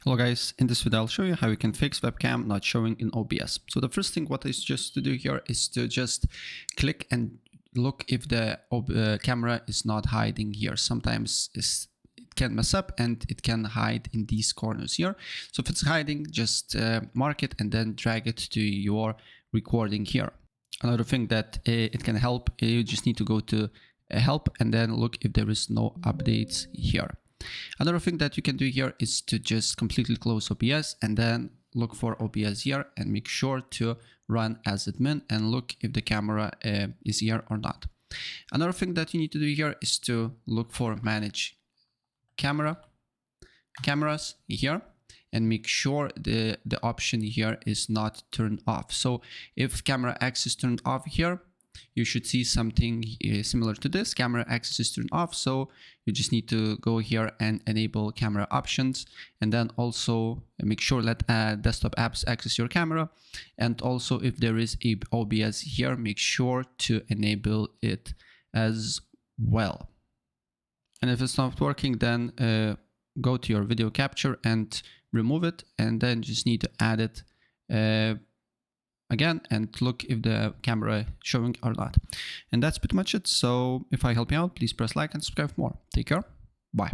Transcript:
Hello guys, in this video I'll show you how you can fix webcam not showing in OBS. So the first thing what is just to do here is to just click and look if the camera is not hiding here. Sometimes it can mess up and it can hide in these corners here. So if it's hiding, just mark it and then drag it to your recording here. Another thing that it can help, you just need to go to help and then look if there is no updates here. Another thing that you can do here is to just completely close OBS and then look for OBS here and make sure to run as admin and look if the camera is here or not. Another thing that you need to do here is to look for manage cameras here and make sure the option here is not turned off. So if camera X is turned off here, you should see something similar to this. Camera access is turned off, so you just need to go here and enable camera options, and then also make sure that desktop apps access your camera. And also if there is a OBS here, make sure to enable it as well. And if it's not working, then go to your video capture and remove it, and then just need to add it again and look if the camera showing or not. And that's pretty much it. So if I help you out, please press like and subscribe for more. Take care. Bye.